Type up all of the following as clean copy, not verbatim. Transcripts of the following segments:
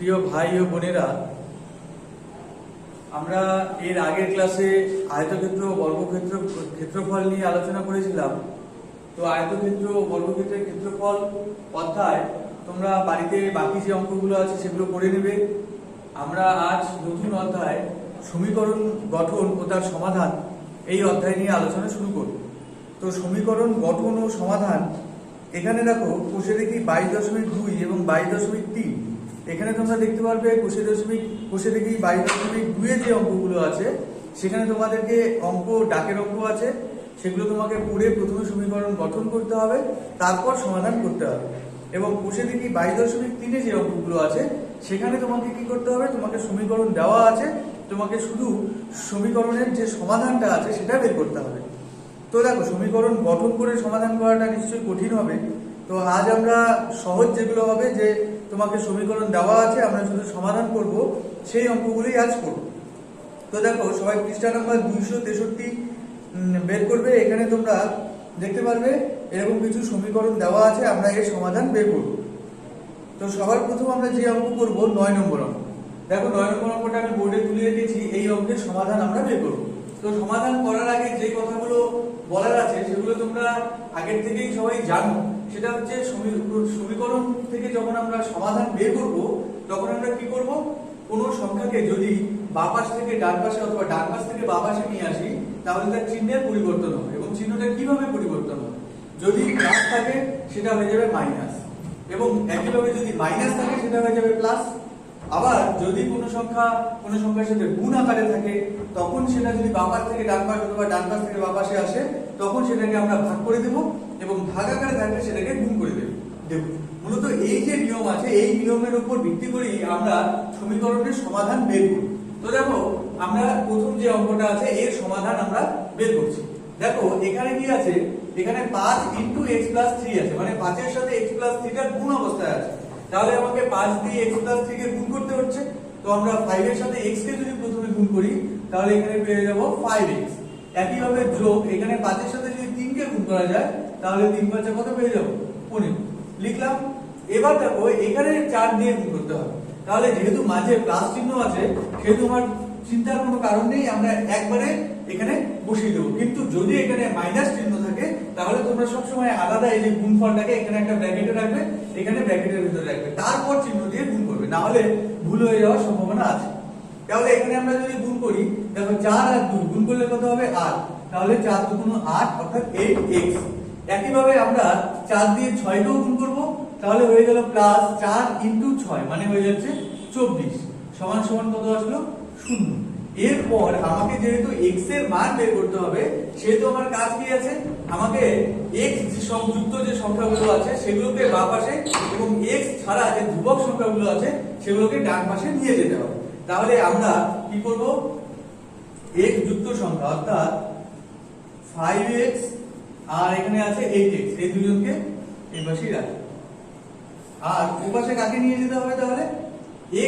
প্রিয় ভাই ও বোনেরা, আমরা এর আগের ক্লাসে আয়তক্ষেত্র ও বর্গক্ষেত্র ক্ষেত্রফল নিয়ে আলোচনা করেছিলাম। তো আয়তক্ষেত্র ও বর্গক্ষেত্রের ক্ষেত্রফল অধ্যায় তোমরা বাড়িতে বাকি যে অঙ্কগুলো আছে সেগুলো করে নেবে। আমরা আজ নতুন অধ্যায় সমীকরণ গঠন ও তার সমাধান এই অধ্যায় নিয়ে আলোচনা শুরু করব। তো সমীকরণ গঠন ও সমাধান, এখানে দেখো কোষে দেখি 22.2 এবং 22.3। এখানে তোমরা দেখতে পারবে কোষে দেখি 22.2 যে অঙ্কগুলো আছে সেখানে তোমাদেরকে অঙ্ক ডাকের অঙ্ক আছে, সেগুলো তোমাকে পড়ে প্রথমে সমীকরণ গঠন করতে হবে, তারপর সমাধান করতে হবে। এবং কোষে দেখি 22.3 যে অঙ্কগুলো আছে সেখানে তোমাকে কি করতে হবে, তোমাকে সমীকরণ দেওয়া আছে, তোমাকে শুধু সমীকরণের যে সমাধানটা আছে সেটা বের করতে হবে। তো দেখো, সমীকরণ গঠন করে সমাধান করাটা নিশ্চয়ই কঠিন হবে। তো আজ আমরা সহজ যেগুলো হবে, যে তোমাকে সমীকরণ দেওয়া আছে আমরা শুধু সমাধান করব, সেই অঙ্কগুলোই আজ করব। তো দেখো, সবাই পৃষ্ঠা নাম্বার 263 বের করবে। এখানে তোমরা দেখতে পারবে এরকম কিছু সমীকরণ দেওয়া আছে, আমরা এর সমাধান বের করব। তো সবার প্রথম আমরা যে অঙ্ক করব 9 নম্বর অঙ্ক। দেখো, 9 নম্বর অঙ্কটা আমি বোর্ডে তুলে রেখেছি, এই অঙ্কের সমাধান আমরা বের করব। তো সমাধান করার আগে যে কথাগুলো বলার আছে সেগুলো তোমরা আগের থেকেই সবাই জানো। সেটা হচ্ছে সমীকরণ থেকে যখন আমরা সমাধান বের করব তখন আমরা কি করব, কোনো সংখ্যাকে যদি বাঁ পাশ থেকে ডান পাশে অথবা ডান পাশ থেকে বাঁ পাশে নিয়ে আসি তাহলে তার চিহ্নের পরিবর্তন হবে। এবং চিহ্নটা কিভাবে পরিবর্তন হবে, যদি প্লাস থাকে সেটা হয়ে যাবে মাইনাস, এবং একইভাবে যদি মাইনাস থাকে সেটা হয়ে যাবে প্লাস। আবার যদি কোনো সংখ্যার সাথে গুণ আকারে থাকে তখন সেটা যদি বাঁ পাশ থেকে ডান পাশ অথবা ডান পাশ থেকে বাঁ পাশে আসে তখন সেটাকে আমরা ভাগ করে দেব, এবং ভাগ আকারে থাকলে সেটাকে গুণ করে দেব। মূলত এই যে নিয়ম আছে এই নিয়মের উপর ভিত্তি করেই আমরা সমীকরণের সমাধান বের করি। তো দেখো, আমরা প্রথম যে অঙ্কটা আছে এর সমাধান আমরা বের করছি। দেখো, এখানে কি আছে, এখানে 5 × x + 3 আছে, মানে 5 এর সাথে x + 3 টা গুণ অবস্থায় আছে। তাহলে আমাকে 5 দিয়ে x + 3 কে গুণ করতে হচ্ছে। তো আমরা 5 এর সাথে x কে যদি প্রথমে গুণ করি তাহলে এখানে পেয়ে যাব 5x। একইভাবে যোগ, এখানে 5 এর সাথে যদি 3 কে গুণ করা যায় তাহলে 3 × 5 কত পেয়ে যাব, 15 লিখলাম। এবার দেখো, এখানে 4 দিয়ে গুণ করতে হবে। তাহলে যেহেতু মাঝে প্লাস চিহ্ন আছে সেহেতু আমার চিন্তার কোনো কারণ নেই, আমরা একবারে এখানে বসিয়ে দেবো। কিন্তু যদি এখানে মাইনাস চিহ্ন থাকে তাহলে তোমরা সবসময় আলাদা এই যে গুণফলটাকে এখানে একটা ব্র্যাকেটে রাখবে, এখানে ব্র্যাকেটের ভিতরে রাখবে, তারপর চিহ্ন দিয়ে গুণ করবে, না হলে ভুল হয়ে যাওয়ার সম্ভাবনা আছে। তাহলে এখানে আমরা যদি গুণ করি, দেখো 4 আর 2 গুণ করলে কত হবে 8, তাহলে 4 × 2 = 8 অর্থাৎ 8x। একইভাবে আমরা 4 দিয়ে 6 কেও গুণ করব, তাহলে হয়ে গেল প্লাস 4 × 6 মানে হয়ে যাচ্ছে 24 সমান সমান কত আসলো 0। এরপর আমাকে যেহেতু x এর মান বের করতে হবে সেহেতু আমার কাজ কি আছে, আমাকে x যুক্ত যে সংখ্যাগুলো আছে সেগুলোকে বাঁ পাশে এবং x ছাড়া যে ধ্রুবক সংখ্যাগুলো আছে সেগুলোকে ডান পাশে নিয়ে যেতে হবে। তাহলে আমরা কি করব, x যুক্ত সংখ্যা অর্থাৎ 5x আর এখানে আছে 8x, এই দুজনকে এই পাশেই রাখি। আর ওই পাশে কাকে নিয়ে যেতে হবে, তাহলে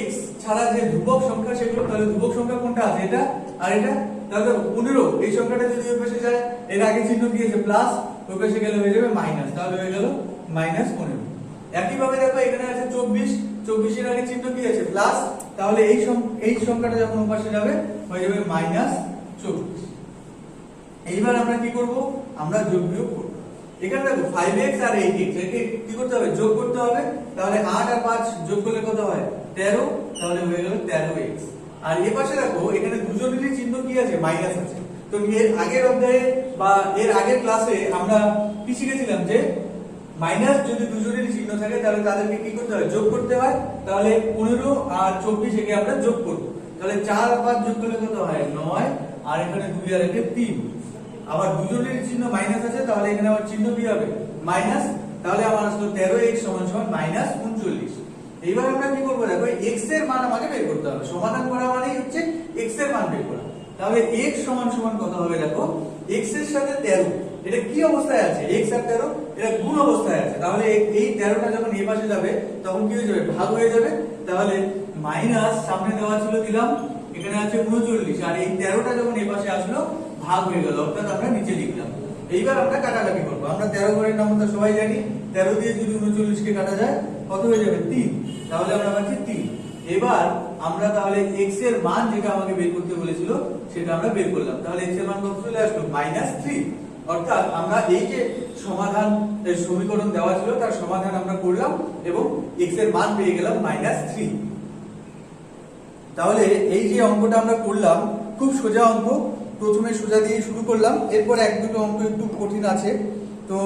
x ছাড়া যে ধ্রুবক সংখ্যা সেগুলো, তাহলে ধ্রুবক সংখ্যা কোনটা আছে, এটা আর এটা। তাহলে 15, এই সংখ্যাটা যদি ওই পাশে যায়, এর আগে চিহ্ন কি আছে প্লাস, ওই পাশে গেলে হয়ে যাবে মাইনাস, তাহলে হয়ে গেল -15। একইভাবে দেখো, এখানে আছে 24 এর আগে চিহ্ন কি আছে প্লাস, তাহলে এই সংখ্যাটা যখন ওই পাশে যাবে হয়ে যাবে -24। এইবার আমরা কি করব, আমরা যোগ বিয়োগ করব। এখানে দেখো 5x আর 8x, একে কি করতে হবে, যোগ করতে হবে। তাহলে 8 আর 5 যোগ করলে কত হয় 13, তাহলে হয়ে গেল 13x। আর এই পাশে দেখো, এখানে দুজনেরই চিহ্ন কি আছে, মাইনাস আছে। তো এর আগের অধ্যায়ে বা এর আগের ক্লাসে আমরা কি শিখেছিলাম, যে মাইনাস যদি দুজনেরই চিহ্ন থাকে তাহলে তাদেরকে কি করতে হয়, যোগ করতে হয়। তাহলে 15 আর 24 একে আমরা যোগ করব। তাহলে 4 আর 5 যোগ করলে কত হয় 9, আর এখানে 2 আর 1 3। আবার দুজনের চিহ্ন মাইনাস আছে, তাহলে এখানে আবার চিহ্ন কি হবে মাইনাস, তাহলে আমার আসলে 13x = -39। এইবার আমরা কি করব, দেখো x এর মান আমাকে বের করতে হবে। সমাধান করা মানেই হচ্ছে x এর মান বের করা। তাহলে x = কত হবে, দেখো x এর সাথে 13, এটা কি অবস্থায় আছে, x আর 13 এটা গুণ অবস্থায় আছে। তাহলে এই 13টা যখন এই পাশে যাবে তখন কি হয়ে যাবে, ভাগ হয়ে যাবে। তাহলে মাইনাস সামনে দেওয়া ছিল দিলাম, এখানে আছে 39, আর এই 13টা যখন এই পাশে আসলো ভাগ হয়ে গেল, অর্থাৎ আমরা নিচে লিখলাম। এইবার আমরা কাটাকাটি করব। আমরা 13 ঘরের নাম তো সবাই জানি, 13 দিয়ে যদি 39 কে কাটা যায় কত হয়ে যাবে 3, তাহলে আমরা পাচ্ছি 3। এবার আমরা তাহলে x এর মান যেটা আমাকে বের করতে বলেছিল সেটা আমরা বের করলাম। তাহলে x এর মান কত চলে আসলো -3। অর্থাৎ আমরা এই যে সমাধান সমীকরণ দেওয়া ছিল তার সমাধান আমরা করলাম এবং x এর মান পেয়ে গেলাম -3। তাহলে এই যে অঙ্কটা আমরা করলাম খুব সোজা অঙ্ক, প্রথমে সোজা দিয়ে শুরু করলাম, এরপর এক দুটো অঙ্ক একটু কঠিন আছে। তো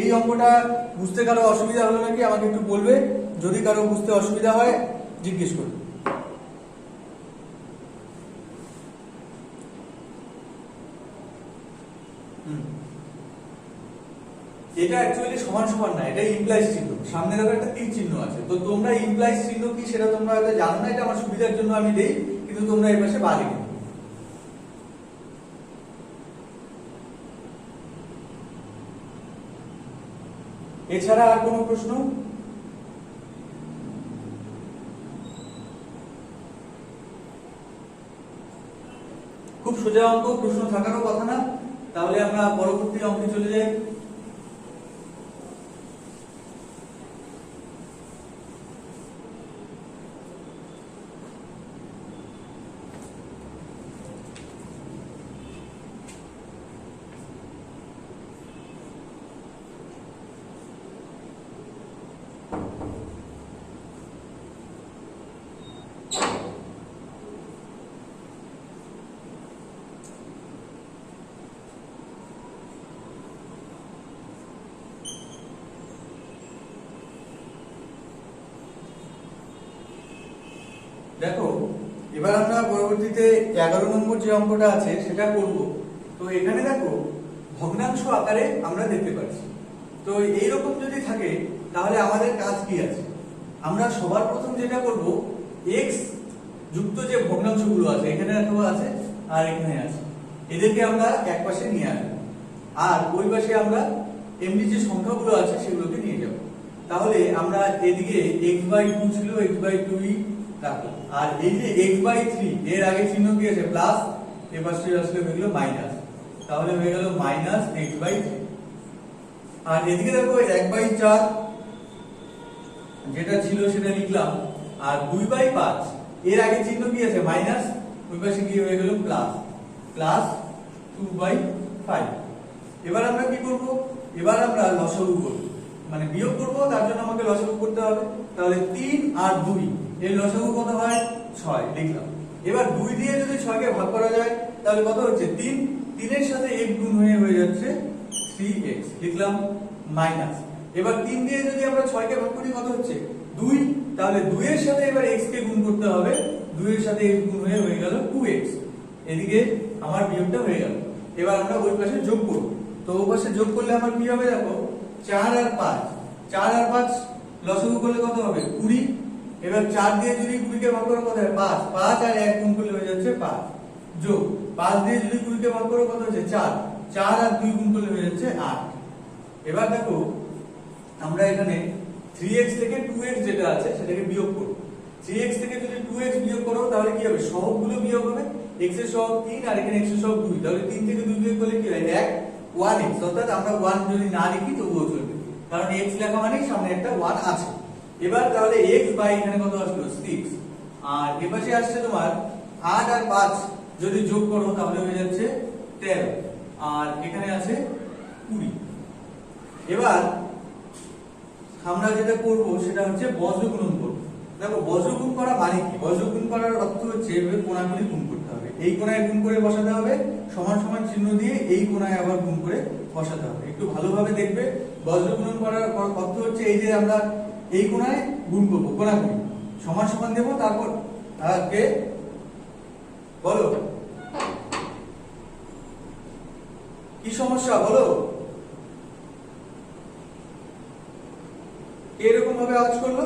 এই অঙ্কটা বুঝতে কারো অসুবিধা হলো নাকি আমাকে একটু বলবে, যদি কারো বুঝতে অসুবিধা হয় জিজ্ঞেস করবে। এটা অ্যাকচুয়ালি সমান সমান না, এটা ইমপ্লাইজ চিহ্ন, সামনে দেখো একটা তীর চিহ্ন আছে। তো তোমরা ইমপ্লাইজ চিহ্ন কি সেটা তোমরা হয়তো জানো না, এটা আমার সুবিধার জন্য আমি দেই, কিন্তু তোমরা এই পাশে বা লিখে। এছাড়া আর কোনো প্রশ্ন? খুব সোজা অঙ্ক, প্রশ্ন থাকারও কথা না। তাহলে আমরা পরবর্তী অঙ্কে চলে যাই। দেখো এবার আমরা পরবর্তীতে 11 নম্বর যে অঙ্কটা আছে সেটা করব। তো এখানে দেখো ভগ্নাংশ আকারে আমরা দেখতে পাচ্ছি। তো এইরকম যদি থাকে তাহলে আমাদের কাজ কি আছে? আমরা সবার প্রথম যেটা করব, x যুক্ত যে ভগ্নাংশগুলো আছে, এখানে দেখো আছে আর এখানে আছে, এদেরকে আমরা এক পাশে নিয়ে আসবো, আর ওই পাশে আমরা এমনি যে সংখ্যাগুলো আছে সেগুলোকে নিয়ে যাব। তাহলে আমরা এদিকে x/2 ছিল, x/2ই রাখলাম, আর এই যে x/3 এর আগে চিহ্ন কি আছে প্লাস, এর পাশে আসলে হয়ে গেল মাইনাস, তাহলে হয়ে গেল -x/3। আর এদিকে দেখো 1/4 যেটা ছিল সেটা লিখলাম, আর 2/5 এর আগে চিহ্ন কি আছে মাইনাস, ওই পাশে কি হয়ে গেল প্লাস 2/5। এবার আমরা কি করব? এবার আমরা লসাগু করব, মানে বিয়োগ করব, তার জন্য আমাকে লসাগু করতে হবে। তাহলে 3 আর 2 এর লসাগু কত হয় 6 লিখলাম। এবার 2 দিয়ে যদি 6 কে ভাগ করা যায় তাহলে কত হচ্ছে 3, 3 এর সাথে x গুণ হয়ে যাচ্ছে 3x লিখলাম মাইনাস। এবার 3 দিয়ে যদি আমরা 6 কে ভাগ করি কত হচ্ছে 2, তাহলে 2 এর সাথে এবার x কে গুণ করতে হবে, 2 এর সাথে x গুণ হয়ে গেল 2x। এদিকে আমার বিয়োগটা হয়ে গেল। এবার আমরা ওই পাশে যোগ করব। তো ওই পাশে যোগ করলে আমার কি হবে দেখো 4 আর 5 লসাগু করলে কত হবে 20। এবার 4 দিয়ে যদি 20 কে ভাগ করো কত হয় 5, 5 আর 1 গুণ করলে হয়ে যাচ্ছে 5, যোগ 5 দিয়ে যদি 20 কে ভাগ করো কত হচ্ছে 4, 4 আর 2 গুণ করলে হয়ে যাচ্ছে 8। এবার দেখো আমরা এখানে 3x থেকে 2x যেটা আছে সেটাকে বিয়োগ করব। 3x থেকে যদি 2x বিয়োগ করো তাহলে কি হবে, সহগগুলো বিয়োগ হবে, x এর সহগ 3 আর এখানে x এর সহগ 2, তাহলে 3 থেকে 2 বিয়োগ করলে কি হয় 1x। অর্থাৎ আমরা 1 যদি না লিখি তবুও চলবে, কারণ x লেখা মানে সামনে একটা 1 আছে। এবার তাহলে x বাই এখানে কত আসলো 6, আর এপাশে আসছে তোমার 8 আর 5 যদি যোগ করো তাহলে হয়ে যাচ্ছে 13, আর এখানে আছে 20। এবার আমরা যেটা করব সেটা হচ্ছে বজ্রগুণন করব। দেখো বজ্রগুণ করা মানে কি? বজ্রগুণ করার অর্থ হচ্ছে এভাবে কোণাগুলি গুণ করতে হবে, এই কোণায় গুণ করে বসাতে হবে, সমান সমান চিহ্ন দিয়ে এই কোণায় আবার গুণ করে বসাতে হবে। একটু ভালোভাবে দেখবে, বজ্রগুণন করার অর্থ হচ্ছে এই যে আমরা এই কোণায় গুণ করব, কোণাগুলি সমান সমান দেব, তারপর আগে বলো কি সমস্যা বলো, এরকম ভাবে আওয়াজ করলো।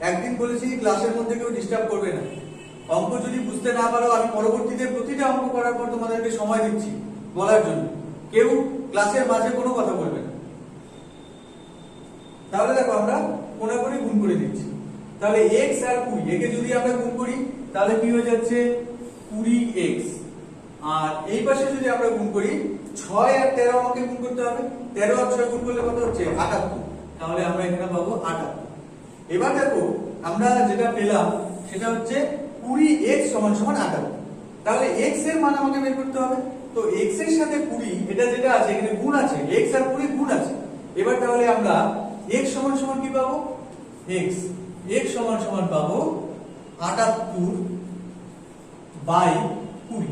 একদিন বলেছি ক্লাসের মধ্যে কেউ ডিস্টার্ব করবে না, অঙ্ক যদি বুঝতে না পারো আমি পরবর্তীতে প্রতিটা অঙ্ক করার পর তোমাদেরকে সময় দিচ্ছি বলার জন্য, কেউ ক্লাসের মাঝে কোনো কথা বলবে না। তাহলে দেখো আমরা কোণাকুণি গুণ করে দিচ্ছি। তাহলে x আর 20 একে যদি আমরা গুণ করি তাহলে কি হয়ে যাচ্ছে 20x, আর এই পাশে যদি আমরা গুণ করি 6 আর 13 আমাকে গুণ করতে হবে, 13 আর 6 গুণ করলে কত হচ্ছে 78, তাহলে আমরা এখানে পাবো 78। এবার দেখো আমরা যেটা পেলাম সেটা হচ্ছে 20x সমান সমান 58। তাহলে x এর মান আমাকে বের করতে হবে। তো x এর সাথে 20 এটা যেটা আছে এখানে গুণ আছে, x আর 20 গুণ আছে। এবার তাহলে আমরা x সমান সমান কি পাবো? x সমান সমান পাবো 78 বাই 20,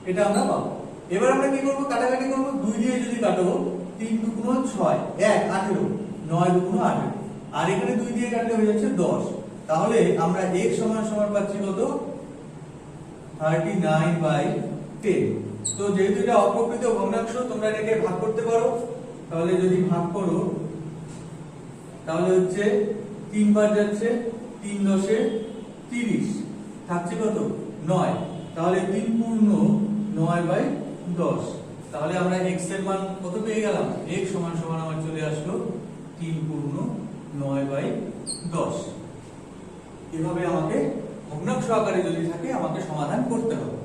এটা আমরা পাবো। এবার আমরা কি করব? কাটাকাটি করব। 2 দিয়ে যদি কাটো 3 দুগুণ 6, 1 18, 9 দুগুণ 18, আর এখানে 2 দিয়ে কাটলে হয়ে যাচ্ছে 10। তাহলে আমরা x সমান সমান পাচ্ছি কত? 39 বাই 10। তো যেহেতু এটা অপ্রকৃত ভগ্নাংশ তোমরা এটাকে ভাগ করতে পারো। তাহলে যদি ভাগ করো তাহলে হচ্ছে 3 বার যাচ্ছে, 3 10 30, থাকছে কত? 9। তাহলে 3 পূর্ণ 9 বাই 10। তাহলে আমরা x এর মান কত পেয়ে গেলাম? x সমান সমান আমার চলে আসলো 3 পূর্ণ 9 বাই 10। এভাবে আমাকে ভগ্নাংশ আকারে যদি থাকে আমাকে সমাধান করতে হবে।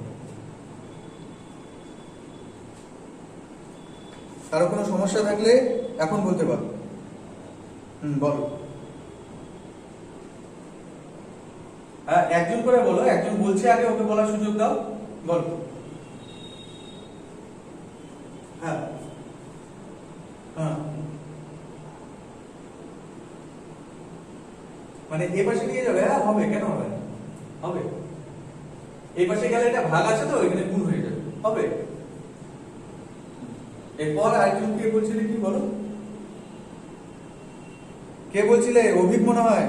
কারো কোনো সমস্যা থাকলে এখন বলতে পারো। বলো। হ্যাঁ, একজন করে বলো। একজন বলছে আগে, ওকে বলার সুযোগ দাও। বলো। হ্যাঁ হ্যাঁ, মানে এই পাশে নিয়ে যাবে? হ্যাঁ হবে, কেন হবে না? হবে। এই পাশে গেলে এটা ভাগ আছে তো এখানে গুণ হয়ে যাবে, হবে। এরপর আরেকজন কে বলছিলে কি বলো? কে বলছিলে? অভিক মনে হয়।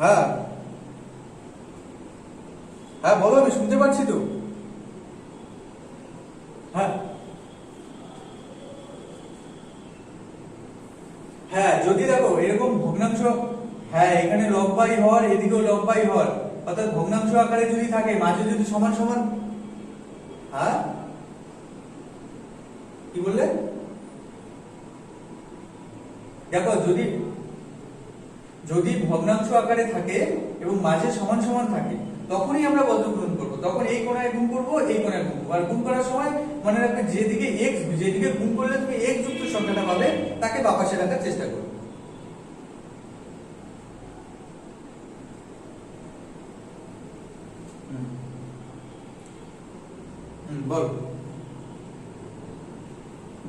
হ্যাঁ হ্যাঁ বলো, আমি শুনতে পাচ্ছি তো। হ্যাঁ হ্যাঁ, যদি দেখো এরকম ভগ্নাংশ, হ্যাঁ এখানে লব বাই হর, এদিকেও লব বাই হর, অর্থাৎ ভগ্নাংশ আকারে যদি থাকে, মাঝে যদি সমান সমান। হ্যাঁ কি বললে? দেখো যদি ভগ্নাংশ আকারে থাকে এবং মাঝে সমান সমান থাকে তখনই আমরা বজ্রগুণন করব। তখন এই কোণায় গুণ করব, এই কোণায় গুণ করব। আর গুণ করার সময় মনে রাখবে যেদিকে গুণ করলে তুমি x যুক্ত সংখ্যাটা পাবে তাকে বাঁ পাশে রাখার চেষ্টা করবে। বল।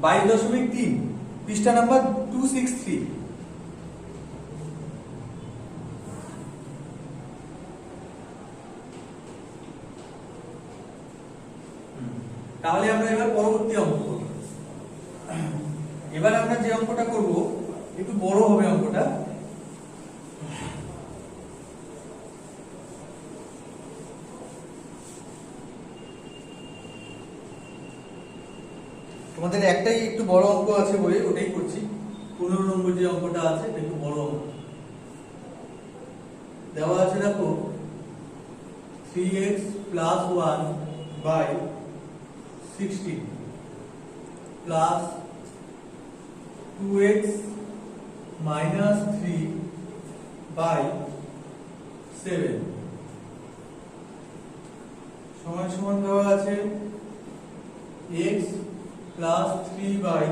22.3 পৃষ্ঠা নাম্বার 263। তাহলে আমরা এবার পরবর্তী অঙ্ক করব। এবার আমরা যে অঙ্কটা করব একটু বড় হবে অঙ্কটা। তোমাদের একটাই একটু বড় অঙ্ক আছে বলে ওটাই করছি। 15 নম্বর যে অঙ্কটা আছে এটা একটু বড় অঙ্ক। দেওয়া আছে দেখো 3x plus 1 by 16 plus 2x minus 3 by 7 সমান সমান দেওয়া আছে x plus 3 by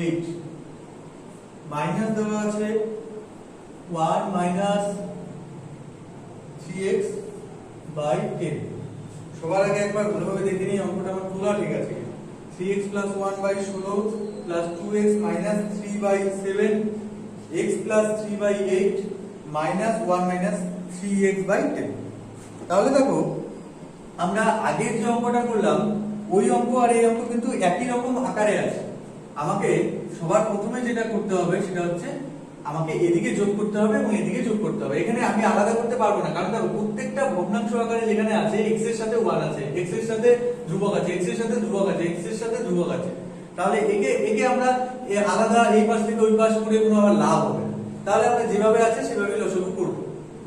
8 মাইনাস দেওয়া আছে 1 minus 3x by 10। সবার আগে একবার ভালোভাবে দেখে নিই অঙ্কটা আমার তোলা ঠিক আছে। 3x plus 1 by 16 plus 2x minus 3 by 7 x plus 3 by 8 minus 1 minus 3x by 10। তাহলে দেখো আমরা আগের যে অঙ্কটা করলাম ওই অঙ্ক আর এই অঙ্ক কিন্তু একই রকম আকারে আছে। আমাকে সবার প্রথমে যেটা করতে হবে সেটা হচ্ছে আমাকে এদিকে যোগ করতে হবে এবং এদিকে যোগ করতে হবে। এখানে আমি আলাদা করতে পারবো না, কারণ দেখো প্রত্যেকটা ভগ্নাংশ আকারে যেখানে আছে x এর সাথে 1 আছে, x এর সাথে ধ্রুবক আছে, x এর সাথে ধ্রুবক আছে, x এর সাথে ধ্রুবক আছে। তাহলে একে আমরা আলাদা এই পাশ থেকে ওই পাশ করে কোনো আবার লাভ হবে না। তাহলে আমরা যেভাবে আছে সেভাবে লসাগু করব।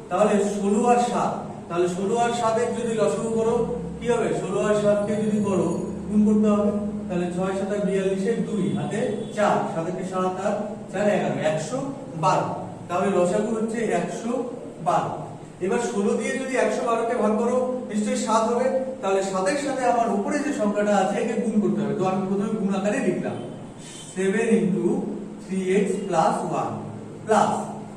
তাহলে 16 আর 7, তাহলে 16 আর 7 এর যদি লসাগু করো কি হবে? 16 আর 7 কে যদি করো গুণ করতে হবে। তাহলে 6 7 42 এর 2 হাতে 4, 7 কে 7 আর 4 11, 112। তাহলে লসাগু হচ্ছে 112। এবার 16 দিয়ে যদি 112 কে ভাগ করো নিশ্চয়ই 7 হবে, তাহলে 7 এর সাথে আমার উপরে যে সংখ্যাটা আছে একে গুণ করতে হবে। তো আমি প্রথমে গুণ আকারে লিখলাম 7 * 3x + 1 প্লাস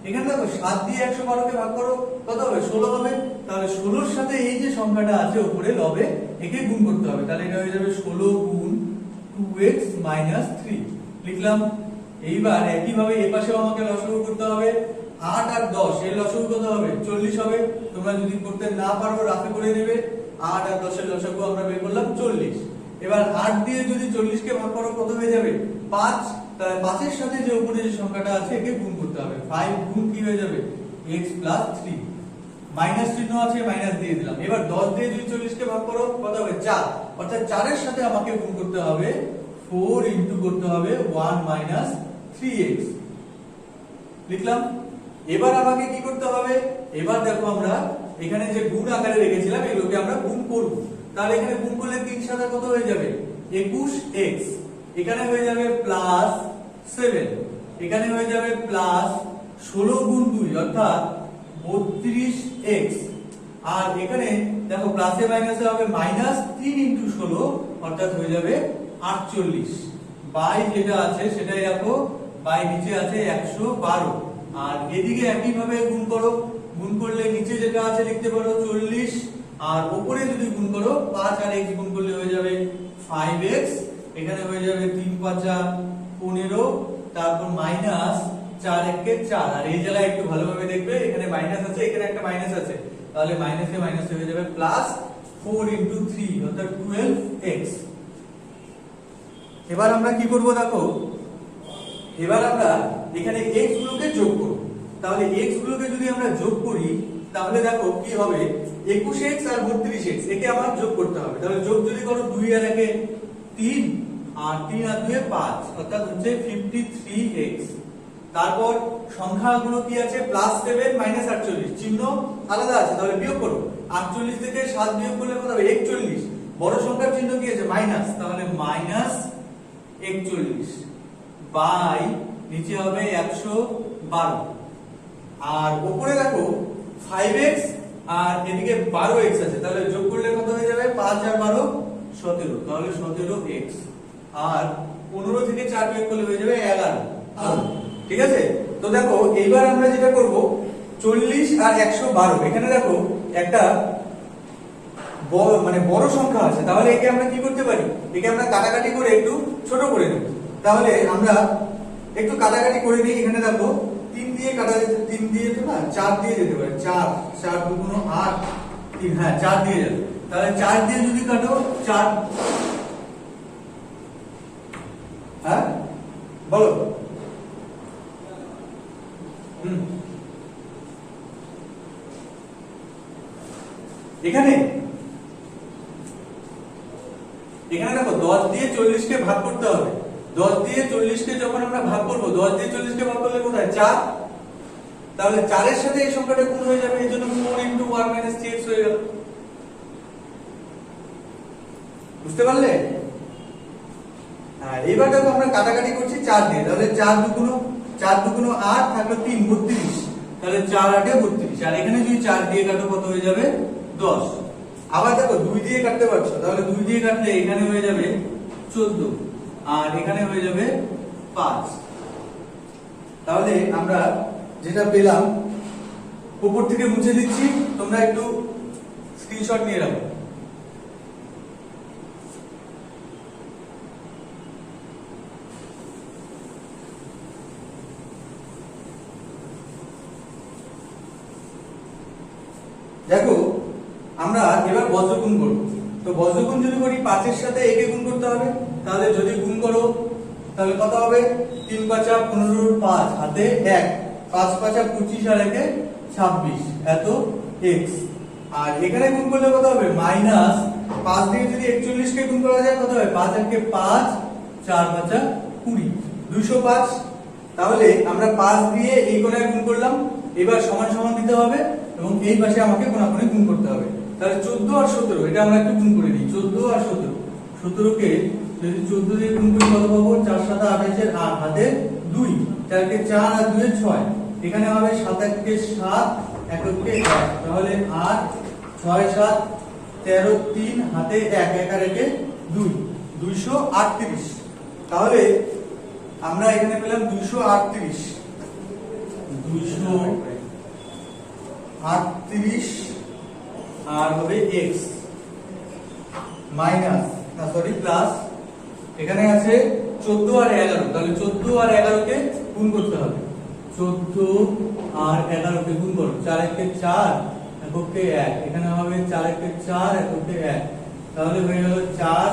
এখানে দেখো 7 দিয়ে 112 কে ভাগ করো কত হবে 16 হবে, তাহলে 16 এর সাথে এই যে সংখ্যাটা আছে উপরে লবে একে গুণ করতে হবে, তাহলে এটা হয়ে যাবে 16 গুণ 2x - 3 লিখলাম। এইবার একই ভাবে এই পাশেও আমাকে লসাগু করতে হবে, 8 আর 10 এর লসাগু কত হবে 40 হবে। তোমরা যদি করতে না পারো রাফে করে নেবে, 8 আর 10 এর লসাগু আমরা বের করলাম 40। এবার 8 দিয়ে যদি 40 কে ভাগ করো কত হয়ে যাবে 5, তাহলে 5 এর সাথে যে উপরে যে সংখ্যাটা আছে একে গুণ করতে হবে, 5 গুণ কি হয়ে যাবে x + 3, মাইনাস চিহ্ন আছে মাইনাস দিয়ে দিলাম। এবার 10 দিয়ে যদি 40 কে ভাগ করো কত হবে 4, অর্থাৎ 4 এর সাথে আমাকে গুণ করতে হবে 4 ইনটু করতে হবে 1 - 3x লিখলাম। এবার আমাকে কি করতে হবে, এবার দেখো আমরা এখানে যে গুণ আকারে রেখেছিলাম এগুলোকে আমরা গুণ করব, তাহলে এখানে গুণ করলে 3 সাথে কত হয়ে যাবে 21x, এখানে হয়ে যাবে প্লাস 7, এখানে হয়ে যাবে প্লাস 16 গুণ 2 অর্থাৎ 32x, আর এখানে দেখো প্লাসে মাইনাসে হবে -3 ইনটু 16 অর্থাৎ হয়ে যাবে 48, বাই যেটা আছে সেটাই রাখো, বাই নিচে আছে 112, আর এদিকে একই ভাবে গুণ করো, গুণ করলে নিচে যেটা আছে লিখতে পারো 40, আর উপরে যদি গুণ করো 5 আর x গুণ করলে হয়ে যাবে 5x, এখানে হয়ে যাবে 3 × 5 = 15, তারপর মাইনাস 4 × 1 = 4, আর এই জায়গায় একটু ভালোভাবে দেখবে এখানে মাইনাস আছে এখানে একটা মাইনাস আছে, তাহলে মাইনাসে মাইনাসে হয়ে যাবে প্লাস 4 × 3 অর্থাৎ 12x। এবার আমরা কি করব দেখো, এবার আমরা এখানে x গুলোকে যোগ করব, তাহলে x গুলোকে যদি আমরা যোগ করি তাহলে দেখো কি হবে 21x আর 32x একে আমার যোগ করতে হবে, তাহলে যোগ যদি করো 2 আর 1 এ 3 আর 3 আর 2 এ 5 অর্থাৎ হচ্ছে 53x। তারপর সংখ্যাগুলো কি আছে +7 - 48 চিহ্ন আলাদা আছে, তাহলে বিয়োগ করো 48 থেকে 7 বিয়োগ করলে কত হবে 41, বড় সংখ্যার চিহ্ন কি আছে মাইনাস, তাহলে -41 বাই নিচে হবে 112, আর উপরে দেখো 5x আর এদিকে 12x আছে, তাহলে যোগ করলে কত হয়ে যাবে 5 আর 12 17, তাহলে 17x, আর 15 থেকে 4 বিয়োগ করলে হয়ে যাবে 11। ঠিক আছে, তো দেখো এইবার আমরা যেটা করব 40 আর 112, এখানে দেখো একটা বড় সংখ্যা আছে, তাহলে একে আমরা কি করতে পারি, একে আমরা কাটাকাটি করে একটু ছোট করে নেব, তাহলে আমরা একটু কাটাকাটি করে নিই। এখানে দেখো 3 দিয়ে কাটা যেতে, 3 দিয়ে তো না 4 দিয়ে যেতে পারে, 4 4 2 8 3, হ্যাঁ 4 দিয়ে যাবে, তাহলে 4 দিয়ে যদি কাটো 4, হ্যাঁ বলো এখানে এখানে দেখো 10 দিয়ে 40 কে ভাগ করতে হবে, 10 দিয়ে 40 কে যখন আমরা ভাগ করব 10 দিয়ে 40 কে ভাগ করলে কোথায় 4, তাহলে 4 এর সাথে এই সংখ্যাটা গুণ হয়ে যাবে, এজন্য 4 * 1 - 3x হয়ে গেল। বুঝতে পারলে? হ্যাঁ, এবার দেখো আমরা কাটাকাটি করছি 4 দিয়ে, তাহলে 4 2 8 থাকলো 3 32, তাহলে 4 8 এ 32, আর এখানে যদি 4 দিয়ে কাটো কত হয়ে যাবে 10। আবার দেখো 2 দিয়ে কাটতে পারছো, তাহলে 2 দিয়ে কাটলে এখানে হয়ে যাবে 14 আর এখানে হয়ে যাবে 5, তাহলে আমরা যেটা পেলাম উপর থেকে মুছে দিচ্ছি, তোমরা একটু স্ক্রিনশট নিয়ে রাখো। দেখো আমরা এবার বজ্রগুণ করব, তো বজ্রগুণ যদি করি 5 এর সাথে একে গুণ করতে হবে, তাহলে যদি গুণ করো তাহলে কত হবে 3 × 5 = 15, 5 হাতে 1, 5 × 5 = 25 আর 1 = 26 এত x, আর এখানে গুণ করলে কত হবে মাইনাস 5 দিয়ে যদি 41 কে গুণ করা যায় কত হবে 5 1 = 5, 4 × 5 = 20, 205। তাহলে আমরা 5 দিয়ে এই কোণায় গুণ করলাম, এবার সমান সমান দিতে হবে এবং এই পাশে আমাকে কোণাকুণি গুণ করতে হবে, তাহলে 14 আর 17 এটা আমরা একটু গুণ করে নিই। 14 আর 17, 17 কে যদি 14 দিয়ে গুণ করি কত পাবো 4 7 28 এর 8 হাতে 2, 4 কে 4 আর 2 এর 6, এখানে হবে 7 1 কে 7, এককে 1, তাহলে 8 6 7 13 3 হাতে 1 1 আর 1 2 238। তাহলে আমরা এখানে পেলাম 238 আর হবে x মাইনাস না সরি প্লাস, এখানে আছে 14 আর 11, তাহলে 14 আর 11 কে গুণ করতে হবে। 14 আর 11 কে গুণ করো, 4 একে 4 এককে 1, এখানে হবে 4 একে 4 এককে 1, তাহলে হয়ে গেল 4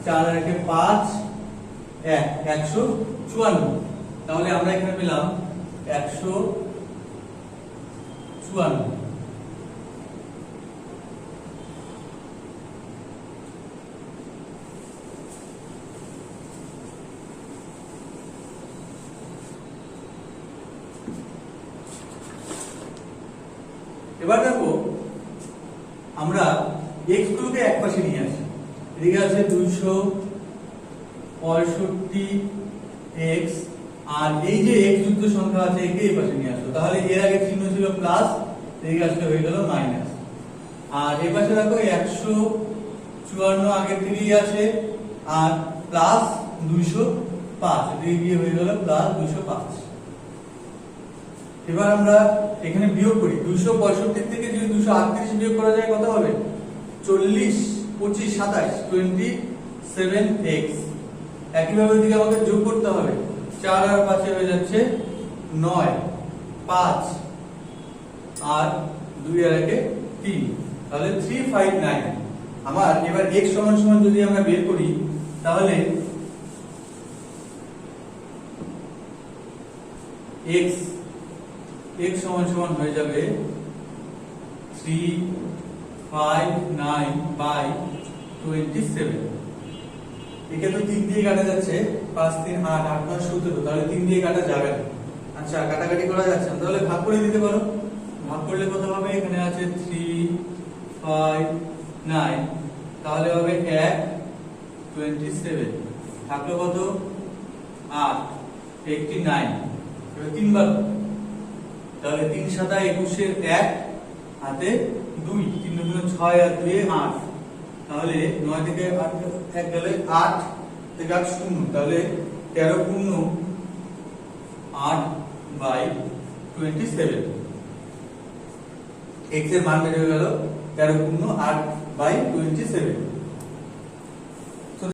4 আর 1 5 1 154। তাহলে আমরা এখানে পেলাম 154। এবার দেখো আমরা x গুলোকে এক পাশে নিয়ে আসি। এদিকে আছে 265x, আর এই যে x যুক্ত সংখ্যা আছে একে এই পাশে নিয়ে আসো, তাহলে এর আগে চিহ্ন ছিল প্লাস, এদিকে আসলে হয়ে গেল মাইনাস। আর এই পাশে দেখো 154 আগের থেকেই আছে, আর প্লাস 205, এদিকে গিয়ে হয়ে গেল প্লাস 205। এবার আমরা এখানে বিয়োগ করি, 265 থেকে যদি 238 বিয়োগ করা যায় কত হবে? 40 25 27 27x। একইভাবে এদিকে আমাদের যোগ করতে হবে, 4 আর 5 হয়ে যাচ্ছে 9, 5 আর 2 আর 1 3, তাহলে 359। আমার এবার x সমান সমান যদি আমরা বের করি, তাহলে x সমান সমান হয়ে যাবে 359/27। একে তো 3 দিয়ে কাটা যাচ্ছে, 5 3 8 8 9 17, তাহলে 3 দিয়ে কাটা যাবে না। আচ্ছা কাটাকাটি করা যাচ্ছে না, তাহলে ভাগ করে দিতে পারো। ভাগ করলে কত হবে? এখানে আছে 359, তাহলে হবে 1 27, থাকলো কত 8 89। এবার 3 বার, তাহলে 3 7 21 এর 1 হাতে 2, 3 9 6 আর 2 8, তাহলে 9 থেকে 8 1 গেলে 8 থেকে 8 0, তাহলে 13 পূর্ণ 8/27। x এর মান বের হয়ে গেল 13 পূর্ণ 8/27।